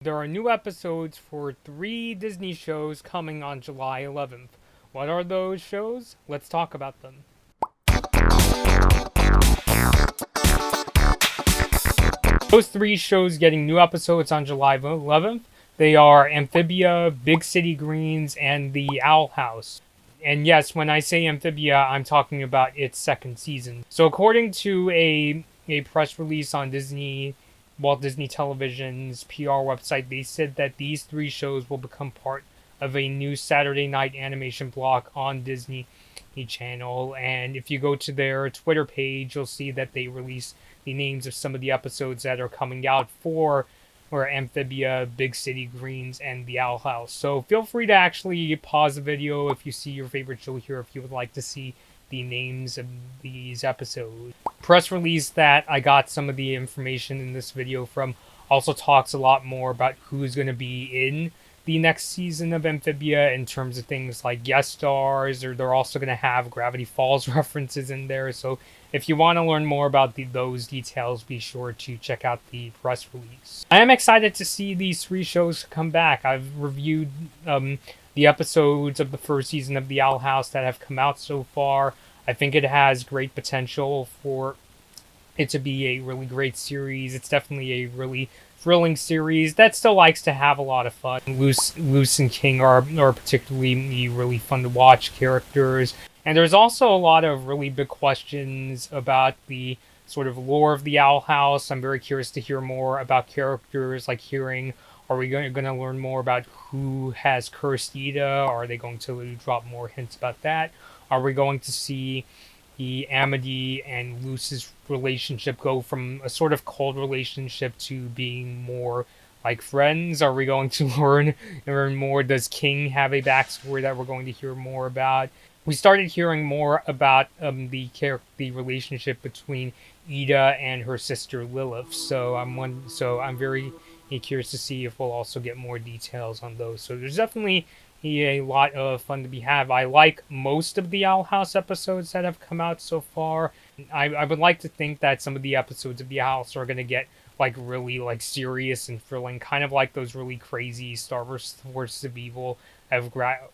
There are new episodes for 3 Disney shows coming on July 11th. What are those shows? Let's talk about them. Those 3 shows getting new episodes on July 11th. They are Amphibia, Big City Greens, and The Owl House. And yes, when I say Amphibia, I'm talking about its second season. So according to a press release on Walt Disney Television's PR website, they said that these 3 shows will become part of a new Saturday night animation block on Disney Channel. And if you go to their Twitter page, you'll see that they release the names of some of the episodes that are coming out for Amphibia, Big City Greens, and The Owl House. So feel free to actually pause the video if you see your favorite show here, if you would like to see the names of these episodes. Press release that I got some of the information in this video from also talks a lot more about who's going to be in the next season of Amphibia in terms of things like guest stars, or they're also going to have Gravity Falls references in there. So if you want to learn more about those details, be sure to check out the press release. I am excited to see these 3 shows come back. I've reviewed the episodes of the first season of The Owl House that have come out so far. I think it has great potential for it to be a really great series. It's definitely a really thrilling series that still likes to have a lot of fun. Luce and King are particularly really fun to watch characters. And there's also a lot of really big questions about the sort of lore of the Owl House. I'm very curious to hear more about characters, like are we going to learn more about who has cursed Ida? Are they going to drop more hints about that? Are we going to see the Amity and Luce's relationship go from a sort of cold relationship to being more like friends? Are we going to learn more? Does King have a backstory that we're going to hear more about? We started hearing more about the relationship between Ida and her sister Lilith. So I'm very curious to see if we'll also get more details on those. So there's definitely a lot of fun to be had. I like most of the Owl House episodes that have come out so far. I would like to think that some of the episodes of the House are going to get like really like serious and thrilling, kind of like those really crazy Star Wars Forces of Evil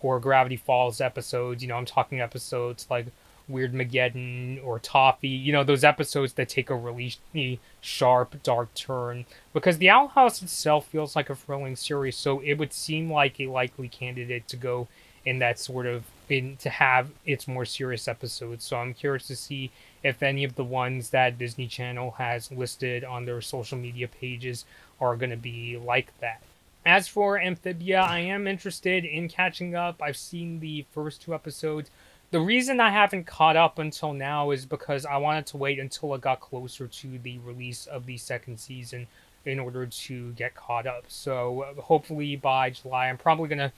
or Gravity Falls episodes. I'm talking episodes like Weird Mageddon or Toffee. Those episodes that take a really sharp, dark turn. Because the Owl House itself feels like a thrilling series, so it would seem like a likely candidate to go in that sort of to have its more serious episodes. So I'm curious to see if any of the ones that Disney Channel has listed on their social media pages are going to be like that. As for Amphibia, I am interested in catching up. I've seen the first 2 episodes. The reason I haven't caught up until now is because I wanted to wait until it got closer to the release of the second season in order to get caught up. So hopefully by July, I'm probably going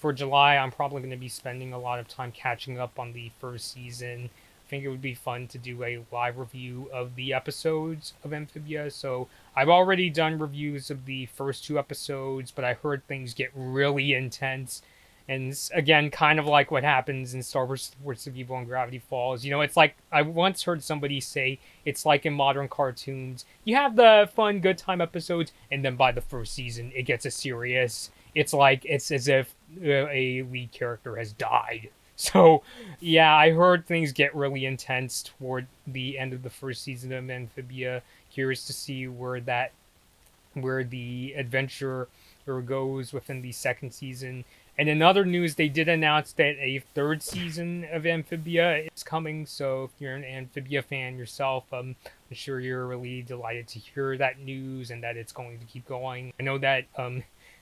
to be spending a lot of time catching up on the first season. I think it would be fun to do a live review of the episodes of Amphibia. So I've already done reviews of the first 2 episodes, but I heard things get really intense. And again, kind of like what happens in Star Wars Forces of Evil and Gravity Falls. It's like, I once heard somebody say, it's like in modern cartoons. You have the fun, good time episodes, and then by the first season, it gets serious. It's as if a lead character has died. So, yeah, I heard things get really intense toward the end of the first season of Amphibia. Curious to see where the adventure goes within the second season. And in other news, they did announce that a 3rd season of Amphibia is coming. So if you're an Amphibia fan yourself, I'm sure you're really delighted to hear that news and that it's going to keep going. I know that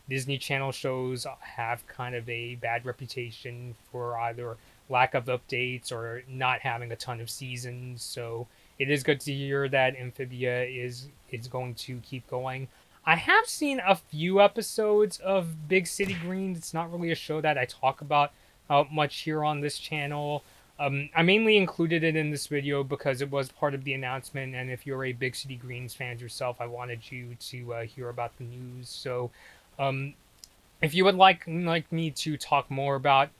Disney Channel shows have kind of a bad reputation for either lack of updates or not having a ton of seasons. So it is good to hear that Amphibia is going to keep going. I have seen a few episodes of Big City Greens. It's not really a show that I talk about much here on this channel. I mainly included it in this video because it was part of the announcement, and if you're a Big City Greens fan yourself, I wanted you to hear about the news. So if you would like me to talk more about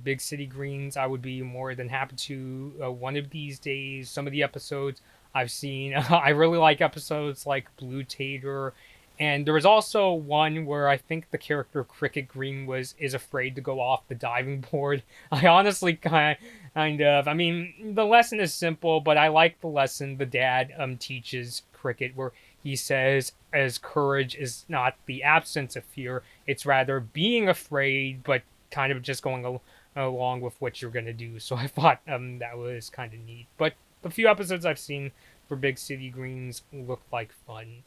Big City Greens, I would be more than happy to one of these days. Some of the episodes I've seen, I really like episodes like Blue Tater And there was also one where I think the character Cricket Green is afraid to go off the diving board. I honestly kind of, I mean, the lesson is simple, but I like the lesson the dad teaches Cricket, where he says as courage is not the absence of fear, it's rather being afraid, but kind of just going along with what you're gonna do. So I thought that was kind of neat. But the few episodes I've seen for Big City Greens look like fun.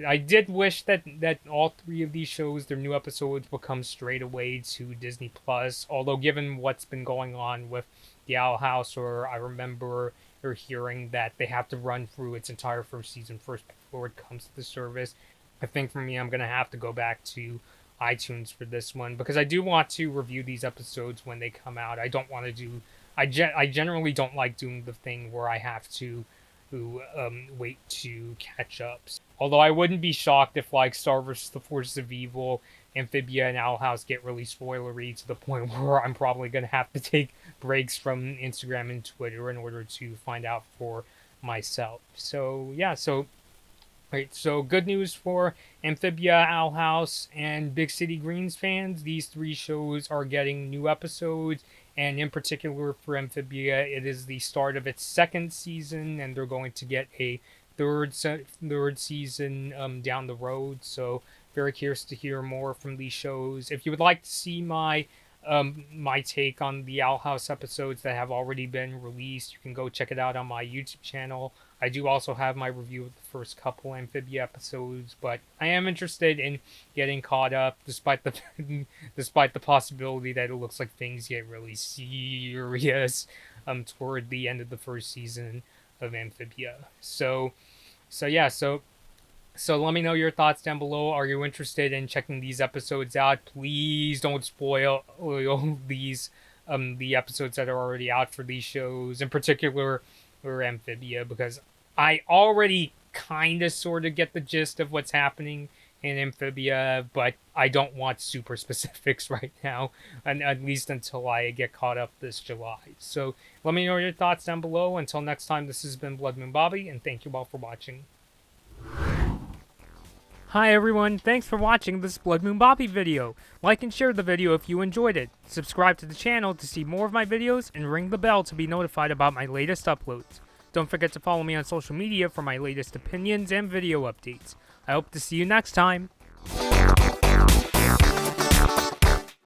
I did wish that all three of these shows, their new episodes, would come straight away to Disney Plus. Although, given what's been going on with the Owl House, or I remember or hearing that they have to run through its entire first season first before it comes to the service, I think for me, I'm gonna have to go back to iTunes for this one, because I do want to review these episodes when they come out. I don't want to do. I generally don't like doing the thing where I have to wait to catch up. Although I wouldn't be shocked if, like, Star vs. the Forces of Evil, Amphibia, and Owl House get really spoilery to the point where I'm probably going to have to take breaks from Instagram and Twitter in order to find out for myself. So, yeah, right, so good news for Amphibia, Owl House, and Big City Greens fans. These three shows are getting new episodes, and in particular for Amphibia, it is the start of its second season, and they're going to get a third season down the road. So very curious to hear more from these shows. If you would like to see my take on the Owl House episodes that have already been released, you can go check it out on my YouTube channel. I do also have my review of the first couple Amphibia episodes, but I am interested in getting caught up, despite the despite the possibility that it looks like things get really serious toward the end of the first season of Amphibia. So let me know your thoughts down below. Are you interested in checking these episodes out? Please don't spoil these the episodes that are already out for these shows, in particular for Amphibia, because I already kind of sort of get the gist of what's happening in Amphibia, but I don't want super specifics right now, and at least until I get caught up this July. So let me know your thoughts down below. Until next time, this has been Blood Moon Bobby, and thank you all for watching. Hi everyone, thanks for watching this Blood Moon Bobby video. Like and share the video if you enjoyed it. Subscribe to the channel to see more of my videos, and ring the bell to be notified about my latest uploads. Don't forget to follow me on social media for my latest opinions and video updates. I hope to see you next time.